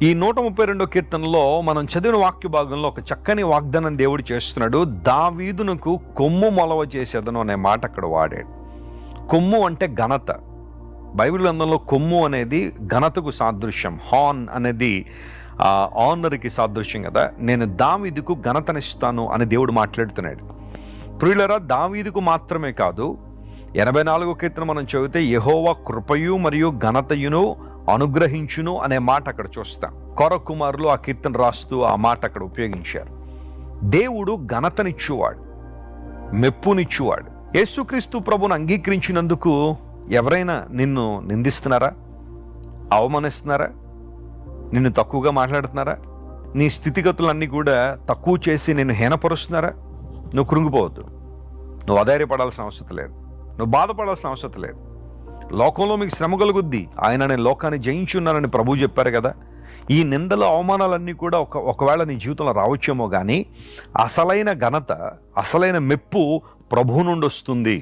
ఈ 132 కీర్తనలో మనం చదివిన వాక్య భాగంలో ఒక చక్కని వాగ్దానం దేవుడు చేస్తున్నాడు. దావీదునకు కొమ్ము మొలవ చేసేదను అనే మాట అక్కడ వాడాడు. కొమ్ము అంటే ఘనత. బైబిల్ గ్రంథంలో కొమ్ము అనేది ఘనతకు సాదృశ్యం. హార్న్ అనేది ఆనర్కి సాదృశ్యం కదా. నేను దావీదుకు ఘనతనిస్తాను అని దేవుడు మాట్లాడుతున్నాడు. ప్రియులారా, దావీదుకు మాత్రమే కాదు, 84 కీర్తన మనం చదివితే యెహోవా కృపయు మరియు ఘనతయును అనుగ్రహించును అనే మాట అక్కడ చూస్తాం. కొర కుమారులు ఆ కీర్తన రాస్తూ ఆ మాట అక్కడ ఉపయోగించారు. దేవుడు ఘనతనిచ్చువాడు, మెప్పునిచ్చువాడు. యేసుక్రీస్తు ప్రభువును అంగీకరించినందుకు ఎవరైనా నిన్ను నిందిస్తున్నారా, అవమానిస్తున్నారా, నిన్ను తక్కువగా మాట్లాడుతున్నారా, నీ స్థితిగతులన్నీ కూడా తక్కువ చేసి నిన్ను హీనపరుస్తున్నారా? నువ్వు కృంగిపోవద్దు. నువ్వు అధైర్యపడాల్సిన అవసరం లేదు. నువ్వు బాధపడాల్సిన అవసరం లేదు. లోకంలో మీకు శ్రమ కలుగుద్ది, ఆయన నేను లోకాన్ని జయించున్నానని ప్రభువు చెప్పారు కదా. ఈ నిందలు అవమానాలన్నీ కూడా ఒకవేళ నీ జీవితంలో రావచ్చేమో కానీ అసలైన ఘనత, అసలైన మెప్పు ప్రభువు నుండి వస్తుంది.